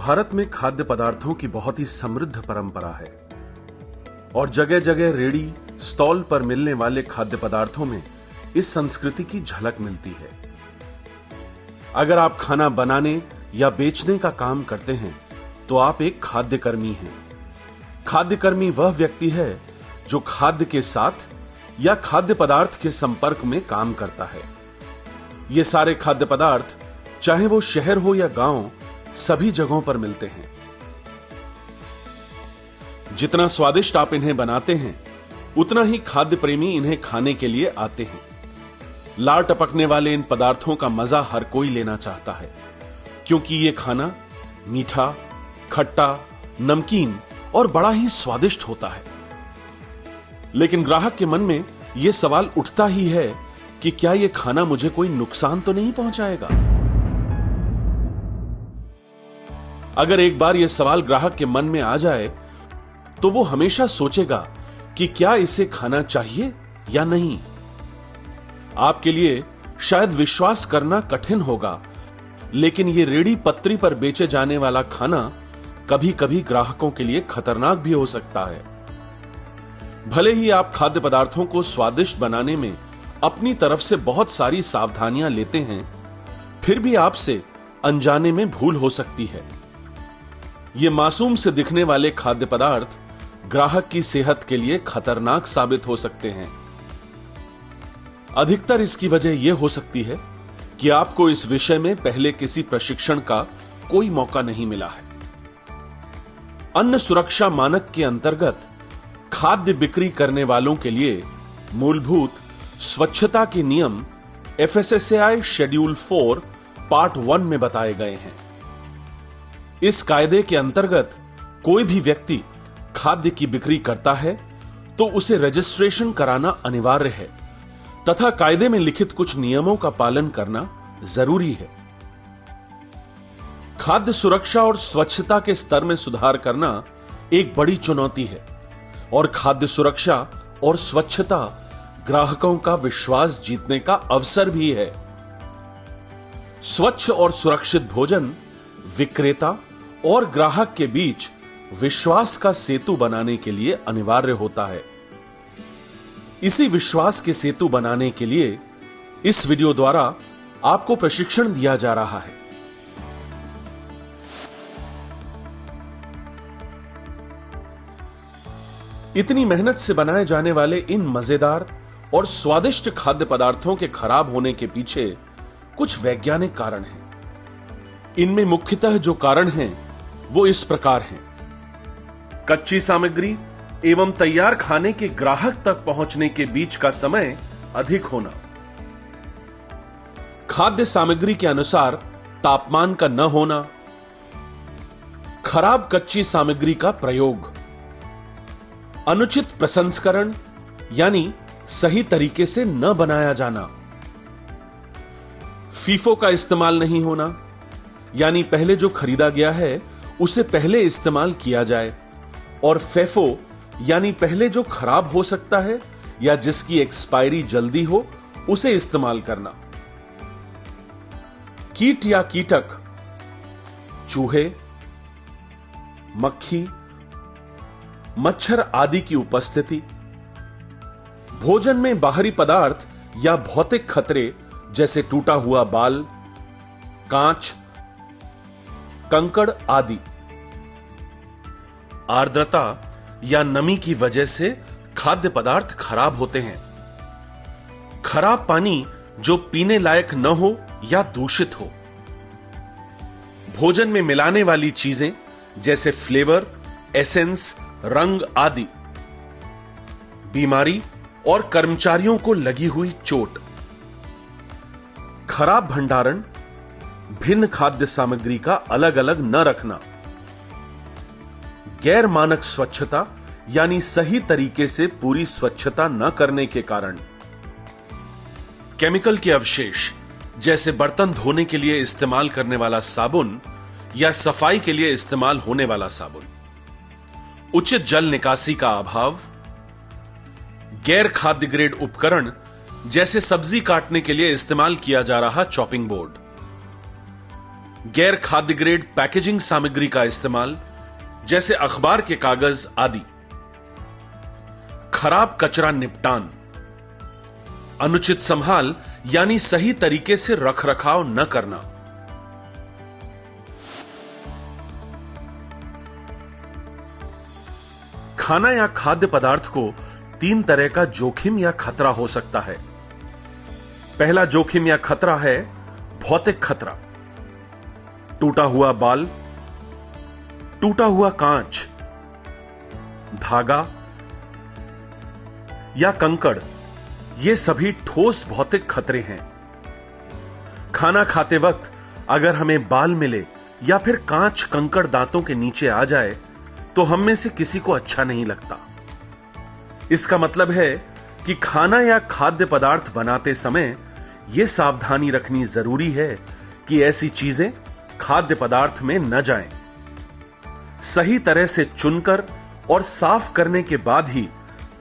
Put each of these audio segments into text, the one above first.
भारत में खाद्य पदार्थों की बहुत ही समृद्ध परंपरा है और जगह जगह रेडी स्टॉल पर मिलने वाले खाद्य पदार्थों में इस संस्कृति की झलक मिलती है। अगर आप खाना बनाने या बेचने का काम करते हैं तो आप एक खाद्य कर्मी हैं। खाद्य कर्मी वह व्यक्ति है जो खाद्य के साथ या खाद्य पदार्थ के संपर्क में काम करता है। ये सारे खाद्य पदार्थ चाहे वो शहर हो या गांव, सभी जगहों पर मिलते हैं। जितना स्वादिष्ट आप इन्हें बनाते हैं उतना ही खाद्य प्रेमी इन्हें खाने के लिए आते हैं। लार टपकने वाले इन पदार्थों का मजा हर कोई लेना चाहता है क्योंकि ये खाना मीठा, खट्टा, नमकीन और बड़ा ही स्वादिष्ट होता है। लेकिन ग्राहक के मन में यह सवाल उठता ही है कि क्या यह खाना मुझे कोई नुकसान तो नहीं पहुंचाएगा। अगर एक बार यह सवाल ग्राहक के मन में आ जाए तो वो हमेशा सोचेगा कि क्या इसे खाना चाहिए या नहीं। आपके लिए शायद विश्वास करना कठिन होगा, लेकिन यह रेडी पत्तरी पर बेचे जाने वाला खाना कभी कभी ग्राहकों के लिए खतरनाक भी हो सकता है। भले ही आप खाद्य पदार्थों को स्वादिष्ट बनाने में अपनी तरफ से बहुत सारी सावधानियां लेते हैं, फिर भी आपसे अनजाने में भूल हो सकती है। ये मासूम से दिखने वाले खाद्य पदार्थ ग्राहक की सेहत के लिए खतरनाक साबित हो सकते हैं। अधिकतर इसकी वजह यह हो सकती है कि आपको इस विषय में पहले किसी प्रशिक्षण का कोई मौका नहीं मिला है। अन्न सुरक्षा मानक के अंतर्गत खाद्य बिक्री करने वालों के लिए मूलभूत स्वच्छता के नियम FSSAI शेड्यूल 4 पार्ट 1 में बताए गए हैं। इस कायदे के अंतर्गत कोई भी व्यक्ति खाद्य की बिक्री करता है तो उसे रजिस्ट्रेशन कराना अनिवार्य है तथा कायदे में लिखित कुछ नियमों का पालन करना जरूरी है। खाद्य सुरक्षा और स्वच्छता के स्तर में सुधार करना एक बड़ी चुनौती है और खाद्य सुरक्षा और स्वच्छता ग्राहकों का विश्वास जीतने का अवसर भी है। स्वच्छ और सुरक्षित भोजन विक्रेता और ग्राहक के बीच विश्वास का सेतु बनाने के लिए अनिवार्य होता है। इसी विश्वास के सेतु बनाने के लिए इस वीडियो द्वारा आपको प्रशिक्षण दिया जा रहा है। इतनी मेहनत से बनाए जाने वाले इन मजेदार और स्वादिष्ट खाद्य पदार्थों के खराब होने के पीछे कुछ वैज्ञानिक कारण हैं। इनमें मुख्यतः जो कारण हैं वो इस प्रकार हैं। कच्ची सामग्री एवं तैयार खाने के ग्राहक तक पहुंचने के बीच का समय अधिक होना, खाद्य सामग्री के अनुसार तापमान का न होना, खराब कच्ची सामग्री का प्रयोग, अनुचित प्रसंस्करण यानी सही तरीके से न बनाया जाना, फीफो का इस्तेमाल नहीं होना यानी पहले जो खरीदा गया है उसे पहले इस्तेमाल किया जाए, और फेफो यानी पहले जो खराब हो सकता है या जिसकी एक्सपायरी जल्दी हो उसे इस्तेमाल करना, कीट या कीटक, चूहे, मक्खी, मच्छर आदि की उपस्थिति, भोजन में बाहरी पदार्थ या भौतिक खतरे जैसे टूटा हुआ बाल, कांच, कंकड़ आदि, आर्द्रता या नमी की वजह से खाद्य पदार्थ खराब होते हैं, खराब पानी जो पीने लायक न हो या दूषित हो, भोजन में मिलाने वाली चीजें जैसे फ्लेवर, एसेंस, रंग आदि, बीमारी और कर्मचारियों को लगी हुई चोट, खराब भंडारण, भिन्न खाद्य सामग्री का अलग अलग न रखना, गैर मानक स्वच्छता यानी सही तरीके से पूरी स्वच्छता न करने के कारण, केमिकल के अवशेष जैसे बर्तन धोने के लिए इस्तेमाल करने वाला साबुन या सफाई के लिए इस्तेमाल होने वाला साबुन, उचित जल निकासी का अभाव, गैर खाद्य ग्रेड उपकरण जैसे सब्जी काटने के लिए इस्तेमाल किया जा रहा चॉपिंग बोर्ड, गैर खाद्य ग्रेड पैकेजिंग सामग्री का इस्तेमाल, जैसे अखबार के कागज आदि, खराब कचरा निपटान, अनुचित संभाल यानी सही तरीके से रखरखाव न करना, खाना या खाद्य पदार्थ को 3 तरह का जोखिम या खतरा हो सकता है। पहला जोखिम या खतरा है भौतिक खतरा। टूटा हुआ बाल, टूटा हुआ कांच, धागा या कंकड़, ये सभी ठोस भौतिक खतरे हैं। खाना खाते वक्त अगर हमें बाल मिले या फिर कांच कंकड़ दांतों के नीचे आ जाए तो हम में से किसी को अच्छा नहीं लगता। इसका मतलब है कि खाना या खाद्य पदार्थ बनाते समय यह सावधानी रखनी जरूरी है कि ऐसी चीजें खाद्य पदार्थ में न जाएं। सही तरह से चुनकर और साफ करने के बाद ही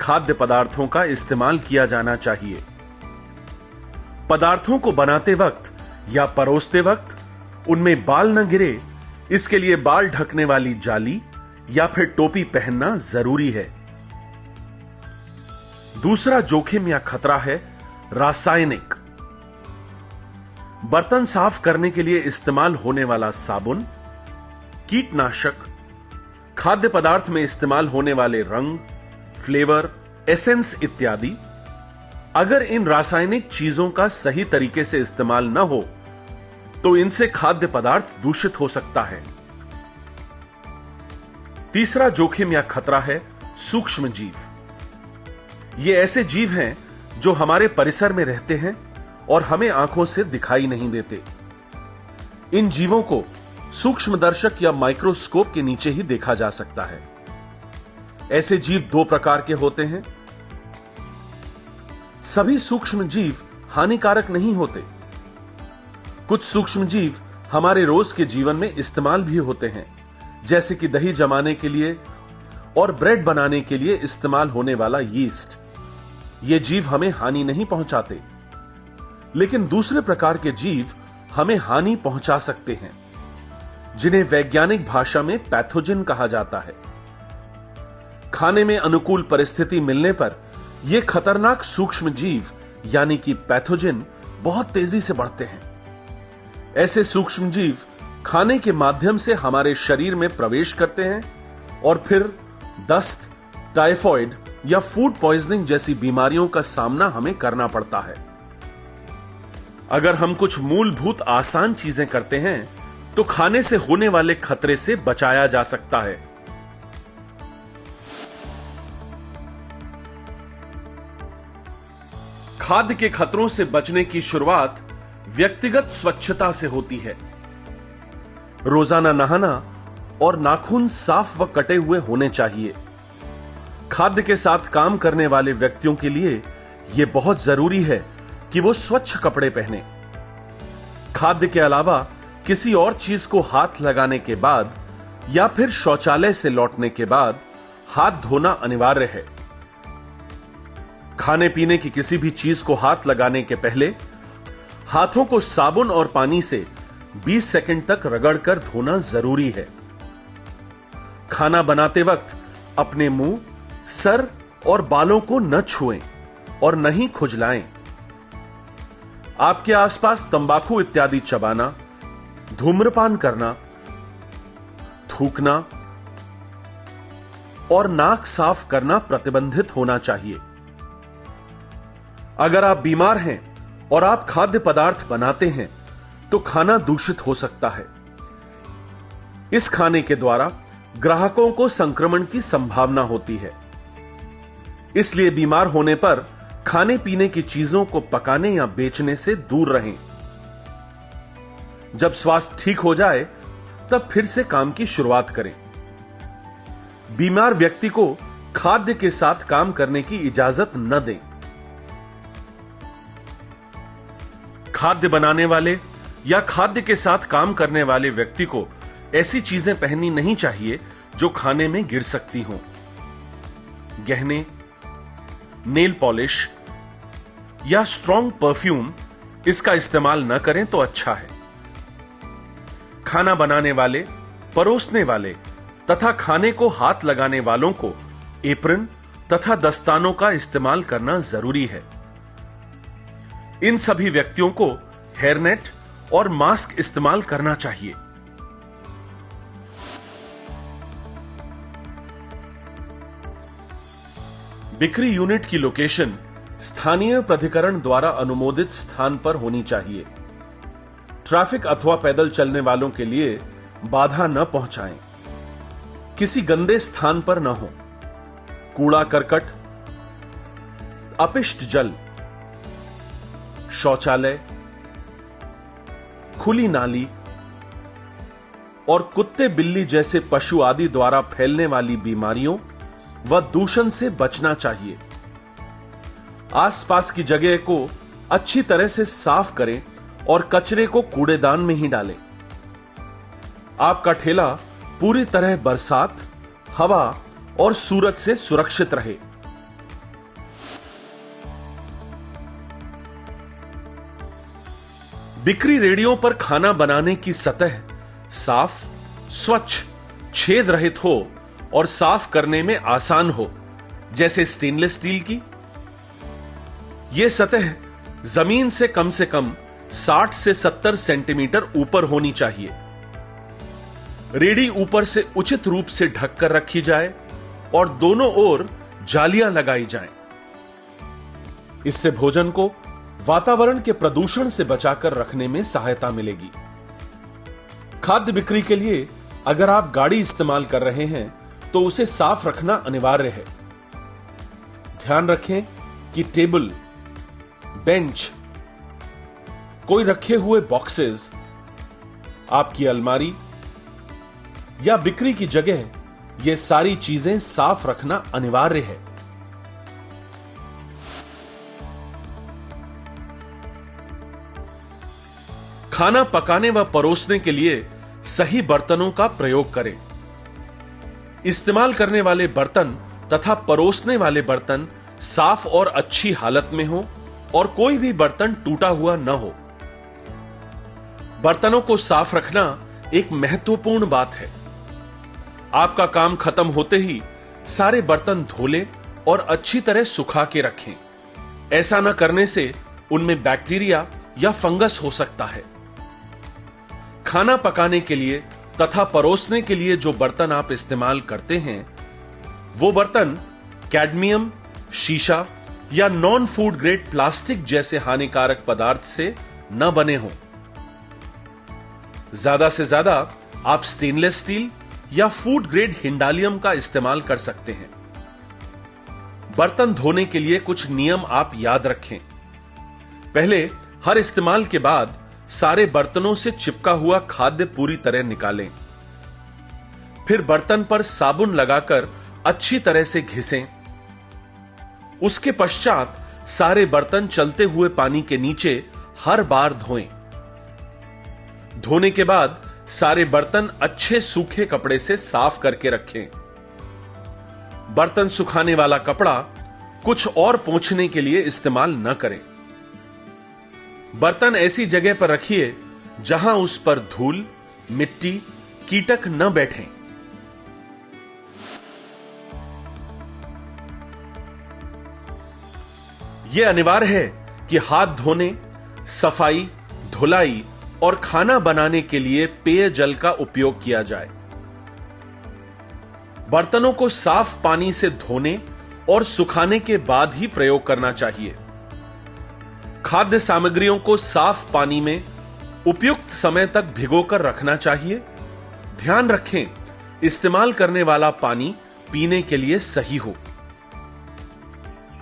खाद्य पदार्थों का इस्तेमाल किया जाना चाहिए। पदार्थों को बनाते वक्त या परोसते वक्त उनमें बाल न गिरे, इसके लिए बाल ढकने वाली जाली या फिर टोपी पहनना जरूरी है। दूसरा जोखिम या खतरा है रासायनिक। बर्तन साफ करने के लिए इस्तेमाल होने वाला साबुन, कीटनाशक, खाद्य पदार्थ में इस्तेमाल होने वाले रंग, फ्लेवर, एसेंस इत्यादि, अगर इन रासायनिक चीजों का सही तरीके से इस्तेमाल न हो तो इनसे खाद्य पदार्थ दूषित हो सकता है। तीसरा जोखिम या खतरा है सूक्ष्म जीव। ये ऐसे जीव हैं जो हमारे परिसर में रहते हैं और हमें आंखों से दिखाई नहीं देते। इन जीवों को सूक्ष्मदर्शक या माइक्रोस्कोप के नीचे ही देखा जा सकता है। ऐसे जीव 2 प्रकार के होते हैं। सभी सूक्ष्म जीव हानिकारक नहीं होते। कुछ सूक्ष्म जीव हमारे रोज के जीवन में इस्तेमाल भी होते हैं, जैसे कि दही जमाने के लिए और ब्रेड बनाने के लिए इस्तेमाल होने वाला यीस्ट। ये जीव हमें हानि नहीं पहुंचाते, लेकिन दूसरे प्रकार के जीव हमें हानि पहुंचा सकते हैं, जिन्हें वैज्ञानिक भाषा में पैथोजन कहा जाता है। खाने में अनुकूल परिस्थिति मिलने पर यह खतरनाक सूक्ष्म जीव यानी कि पैथोजन बहुत तेजी से बढ़ते हैं। ऐसे सूक्ष्म जीव खाने के माध्यम से हमारे शरीर में प्रवेश करते हैं और फिर दस्त, टाइफॉइड या फूड पॉइजनिंग जैसी बीमारियों का सामना हमें करना पड़ता है। अगर हम कुछ मूलभूत आसान चीजें करते हैं तो खाने से होने वाले खतरे से बचाया जा सकता है। खाद्य के खतरों से बचने की शुरुआत व्यक्तिगत स्वच्छता से होती है। रोजाना नहाना और नाखून साफ व कटे हुए होने चाहिए। खाद्य के साथ काम करने वाले व्यक्तियों के लिए यह बहुत जरूरी है कि वो स्वच्छ कपड़े पहने। खाद्य के अलावा किसी और चीज को हाथ लगाने के बाद या फिर शौचालय से लौटने के बाद हाथ धोना अनिवार्य है। खाने पीने की किसी भी चीज को हाथ लगाने के पहले हाथों को साबुन और पानी से 20 सेकंड तक रगड़कर धोना जरूरी है। खाना बनाते वक्त अपने मुंह, सर और बालों को न छुएं और न ही खुजलाएं। आपके आसपास तंबाकू इत्यादि चबाना, धूम्रपान करना, थूकना और नाक साफ करना प्रतिबंधित होना चाहिए। अगर आप बीमार हैं और आप खाद्य पदार्थ बनाते हैं तो खाना दूषित हो सकता है। इस खाने के द्वारा ग्राहकों को संक्रमण की संभावना होती है। इसलिए बीमार होने पर खाने पीने की चीजों को पकाने या बेचने से दूर रहें। जब स्वास्थ्य ठीक हो जाए तब फिर से काम की शुरुआत करें। बीमार व्यक्ति को खाद्य के साथ काम करने की इजाजत न दें। खाद्य बनाने वाले या खाद्य के साथ काम करने वाले व्यक्ति को ऐसी चीजें पहननी नहीं चाहिए जो खाने में गिर सकती हों। गहने, नेल पॉलिश या स्ट्रॉन्ग परफ्यूम इसका इस्तेमाल न करें तो अच्छा है। खाना बनाने वाले, परोसने वाले तथा खाने को हाथ लगाने वालों को एप्रन तथा दस्तानों का इस्तेमाल करना जरूरी है। इन सभी व्यक्तियों को हेयरनेट और मास्क इस्तेमाल करना चाहिए। बिक्री यूनिट की लोकेशन स्थानीय प्राधिकरण द्वारा अनुमोदित स्थान पर होनी चाहिए। ट्रैफिक अथवा पैदल चलने वालों के लिए बाधा न पहुंचाएं। किसी गंदे स्थान पर न हो। कूड़ा करकट, अपशिष्ट जल, शौचालय, खुली नाली और कुत्ते बिल्ली जैसे पशु आदि द्वारा फैलने वाली बीमारियों व दूषण से बचना चाहिए। आसपास की जगह को अच्छी तरह से साफ करें और कचरे को कूड़ेदान में ही डालें। आपका ठेला पूरी तरह बरसात, हवा और सूरज से सुरक्षित रहे। बिक्री रेडियो पर खाना बनाने की सतह साफ, स्वच्छ, छेद रहित हो और साफ करने में आसान हो, जैसे स्टेनलेस स्टील की। यह सतह जमीन से कम 60 से 70 सेंटीमीटर ऊपर होनी चाहिए। रेडी ऊपर से उचित रूप से ढककर रखी जाए और दोनों ओर जालियां लगाई जाएं। इससे भोजन को वातावरण के प्रदूषण से बचाकर रखने में सहायता मिलेगी। खाद्य बिक्री के लिए अगर आप गाड़ी इस्तेमाल कर रहे हैं तो उसे साफ रखना अनिवार्य है। ध्यान रखें कि टेबल, बेंच, कोई रखे हुए बॉक्सेस, आपकी अलमारी या बिक्री की जगह, ये सारी चीजें साफ रखना अनिवार्य है। खाना पकाने व परोसने के लिए सही बर्तनों का प्रयोग करें। इस्तेमाल करने वाले बर्तन तथा परोसने वाले बर्तन साफ और अच्छी हालत में हो और कोई भी बर्तन टूटा हुआ न हो। बर्तनों को साफ रखना एक महत्वपूर्ण बात है। आपका काम खत्म होते ही सारे बर्तन धो लें और अच्छी तरह सुखा के रखें। ऐसा न करने से उनमें बैक्टीरिया या फंगस हो सकता है। खाना पकाने के लिए तथा परोसने के लिए जो बर्तन आप इस्तेमाल करते हैं, वो बर्तन कैडमियम, शीशा या नॉन फूड ग्रेड प्लास्टिक जैसे हानिकारक पदार्थ से न बने हों। ज्यादा से ज्यादा आप स्टेनलेस स्टील या फूड ग्रेड हिंडालियम का इस्तेमाल कर सकते हैं। बर्तन धोने के लिए कुछ नियम आप याद रखें। पहले हर इस्तेमाल के बाद सारे बर्तनों से चिपका हुआ खाद्य पूरी तरह निकालें। फिर बर्तन पर साबुन लगाकर अच्छी तरह से घिसें। उसके पश्चात सारे बर्तन चलते हुए पानी के नीचे हर बार धोएं। धोने के बाद सारे बर्तन अच्छे सूखे कपड़े से साफ करके रखें। बर्तन सुखाने वाला कपड़ा कुछ और पोंछने के लिए इस्तेमाल न करें। बर्तन ऐसी जगह पर रखिए जहां उस पर धूल, मिट्टी, कीटक न बैठें। यह अनिवार्य है कि हाथ धोने, सफाई, धुलाई और खाना बनाने के लिए पेयजल का उपयोग किया जाए। बर्तनों को साफ पानी से धोने और सुखाने के बाद ही प्रयोग करना चाहिए। खाद्य सामग्रियों को साफ पानी में उपयुक्त समय तक भिगोकर रखना चाहिए। ध्यान रखें, इस्तेमाल करने वाला पानी पीने के लिए सही हो।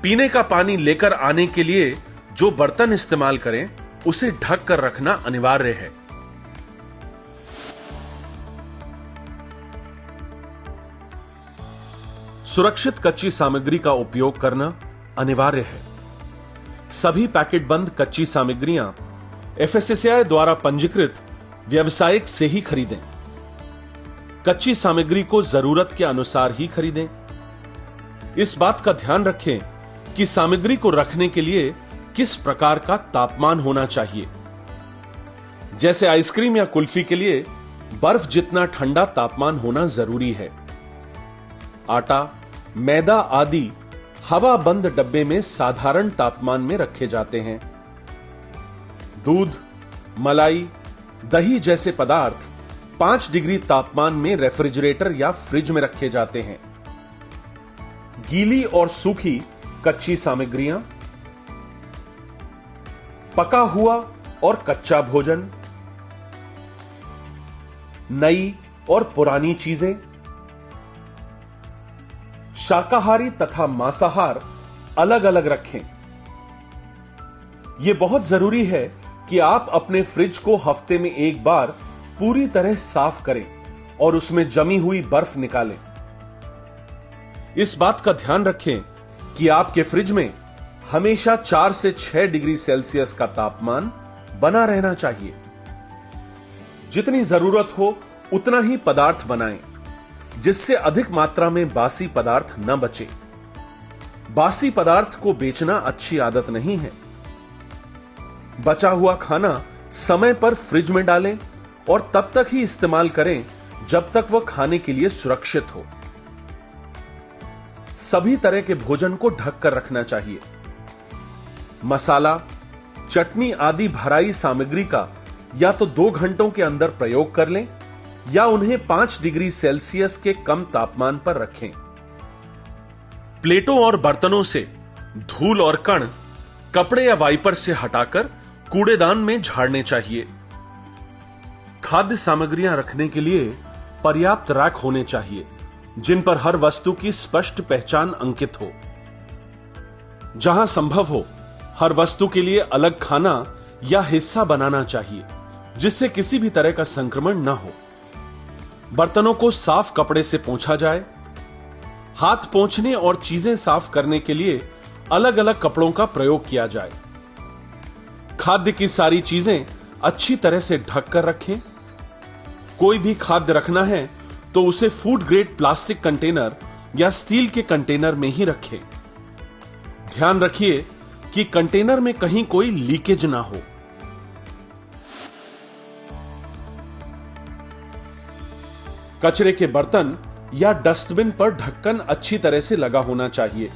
पीने का पानी लेकर आने के लिए जो बर्तन इस्तेमाल करें उसे ढक कर रखना अनिवार्य है। सुरक्षित कच्ची सामग्री का उपयोग करना अनिवार्य है। सभी पैकेट बंद कच्ची सामग्रियां FSSAI द्वारा पंजीकृत व्यवसायिक से ही खरीदें। कच्ची सामग्री को जरूरत के अनुसार ही खरीदें। इस बात का ध्यान रखें कि सामग्री को रखने के लिए किस प्रकार का तापमान होना चाहिए। जैसे आइसक्रीम या कुल्फी के लिए बर्फ जितना ठंडा तापमान होना जरूरी है। आटा, मैदा आदि हवा बंद डब्बे में साधारण तापमान में रखे जाते हैं। दूध, मलाई, दही जैसे पदार्थ 5 डिग्री तापमान में रेफ्रिजरेटर या फ्रिज में रखे जाते हैं। गीली और सूखी कच्ची सामग्रियां, पका हुआ और कच्चा भोजन, नई और पुरानी चीजें, शाकाहारी तथा मांसाहार अलग अलग रखें। यह बहुत जरूरी है कि आप अपने फ्रिज को हफ्ते में एक बार पूरी तरह साफ करें और उसमें जमी हुई बर्फ निकालें। इस बात का ध्यान रखें कि आपके फ्रिज में हमेशा 4 से 6 डिग्री सेल्सियस का तापमान बना रहना चाहिए। जितनी जरूरत हो उतना ही पदार्थ बनाएं, जिससे अधिक मात्रा में बासी पदार्थ न बचे। बासी पदार्थ को बेचना अच्छी आदत नहीं है। बचा हुआ खाना समय पर फ्रिज में डालें और तब तक ही इस्तेमाल करें जब तक वह खाने के लिए सुरक्षित हो। सभी तरह के भोजन को ढक कर रखना चाहिए। मसाला, चटनी आदि भराई सामग्री का या तो 2 घंटों के अंदर प्रयोग कर लें या उन्हें 5 डिग्री सेल्सियस के कम तापमान पर रखें। प्लेटों और बर्तनों से धूल और कण कपड़े या वाइपर से हटाकर कूड़ेदान में झाड़ने चाहिए। खाद्य सामग्रियां रखने के लिए पर्याप्त रैक होने चाहिए, जिन पर हर वस्तु की स्पष्ट पहचान अंकित हो। जहां संभव हो, हर वस्तु के लिए अलग खाना या हिस्सा बनाना चाहिए, जिससे किसी भी तरह का संक्रमण न हो। बर्तनों को साफ कपड़े से पोंछा जाए। हाथ पोंछने और चीजें साफ करने के लिए अलग अलग कपड़ों का प्रयोग किया जाए। खाद्य की सारी चीजें अच्छी तरह से ढक कर रखें। कोई भी खाद्य रखना है तो उसे फूड ग्रेड प्लास्टिक कंटेनर या स्टील के कंटेनर में ही रखें। ध्यान रखिए कि कंटेनर में कहीं कोई लीकेज ना हो। कचरे के बर्तन या डस्टबिन पर ढक्कन अच्छी तरह से लगा होना चाहिए।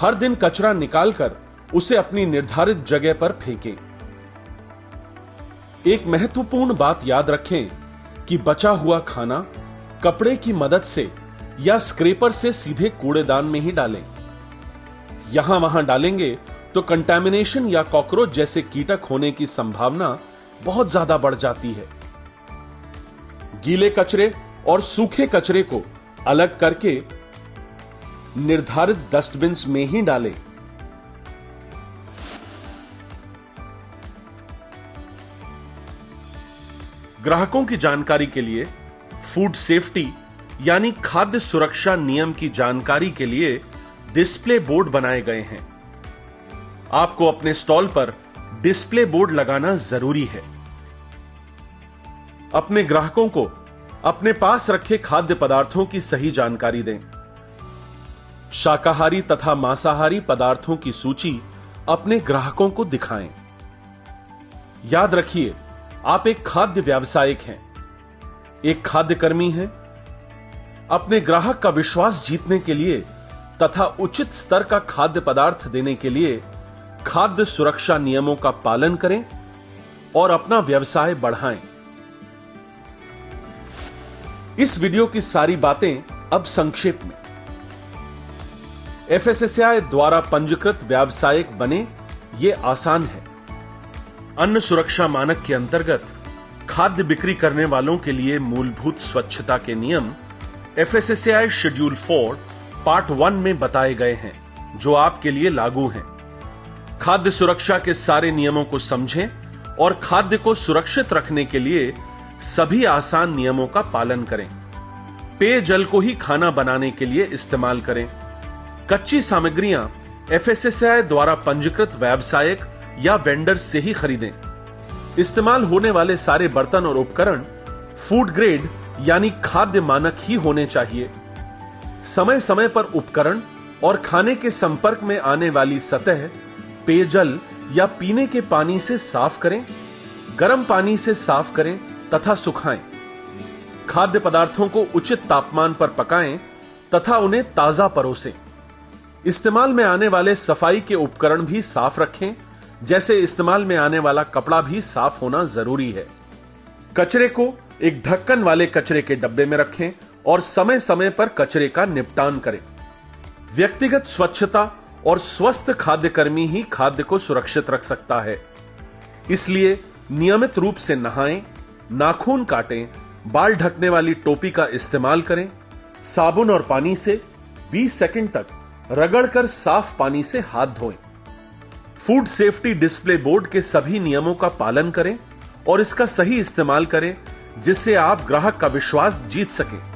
हर दिन कचरा निकालकर उसे अपनी निर्धारित जगह पर फेंकें। एक महत्वपूर्ण बात याद रखें कि बचा हुआ खाना कपड़े की मदद से या स्क्रैपर से सीधे कूड़ेदान में ही डालें। यहां वहां डालेंगे तो कंटामिनेशन या कॉकरोच जैसे कीटक होने की संभावना बहुत ज्यादा बढ़ जाती है। गीले कचरे और सूखे कचरे को अलग करके निर्धारित डस्टबिन में ही डालें। ग्राहकों की जानकारी के लिए फूड सेफ्टी यानी खाद्य सुरक्षा नियम की जानकारी के लिए डिस्प्ले बोर्ड बनाए गए हैं। आपको अपने स्टॉल पर डिस्प्ले बोर्ड लगाना जरूरी है। अपने ग्राहकों को अपने पास रखे खाद्य पदार्थों की सही जानकारी दें। शाकाहारी तथा मांसाहारी पदार्थों की सूची अपने ग्राहकों को दिखाएं। याद रखिए, आप एक खाद्य व्यावसायिक हैं, एक खाद्य कर्मी हैं। अपने ग्राहक का विश्वास जीतने के लिए तथा उचित स्तर का खाद्य पदार्थ देने के लिए खाद्य सुरक्षा नियमों का पालन करें और अपना व्यवसाय बढ़ाएं। इस वीडियो की सारी बातें अब संक्षेप में। एफएसएसएआई द्वारा पंजीकृत व्यावसायिक बने, ये आसान है। अन्न सुरक्षा मानक के अंतर्गत खाद्य बिक्री करने वालों के लिए मूलभूत स्वच्छता के नियम एफएसएसएआई शेड्यूल 4 पार्ट 1 में बताए गए हैं, जो आपके लिए लागू हैं। खाद्य सुरक्षा के सारे नियमों को समझें और खाद्य को सुरक्षित रखने के लिए सभी आसान नियमों का पालन करें। पेयजल को ही खाना बनाने के लिए इस्तेमाल करें। कच्ची सामग्रियां एफएसएसएआई द्वारा पंजीकृत व्यावसायिक या वेंडर से ही खरीदें। इस्तेमाल होने वाले सारे बर्तन और उपकरण फूड ग्रेड यानी खाद्य मानक ही होने चाहिए। समय समय पर उपकरण और खाने के संपर्क में आने वाली सतह पेयजल या पीने के पानी से साफ करें। गर्म पानी से साफ करें तथा सुखाएं। खाद्य पदार्थों को उचित तापमान पर पकाएं तथा उन्हें ताजा परोसें। इस्तेमाल में आने वाले सफाई के उपकरण भी साफ रखें, जैसे इस्तेमाल में आने वाला कपड़ा भी साफ होना जरूरी है। कचरे को एक ढक्कन वाले कचरे के डब्बे में रखें और समय समय पर कचरे का निपटान करें। व्यक्तिगत स्वच्छता और स्वस्थ खाद्य कर्मी ही खाद्य को सुरक्षित रख सकता है। इसलिए नियमित रूप से नहाएं, नाखून काटें, बाल ढकने वाली टोपी का इस्तेमाल करें, साबुन और पानी से 20 सेकंड तक रगड़कर साफ पानी से हाथ धोएं। फूड सेफ्टी डिस्प्ले बोर्ड के सभी नियमों का पालन करें और इसका सही इस्तेमाल करें, जिससे आप ग्राहक का विश्वास जीत सकें।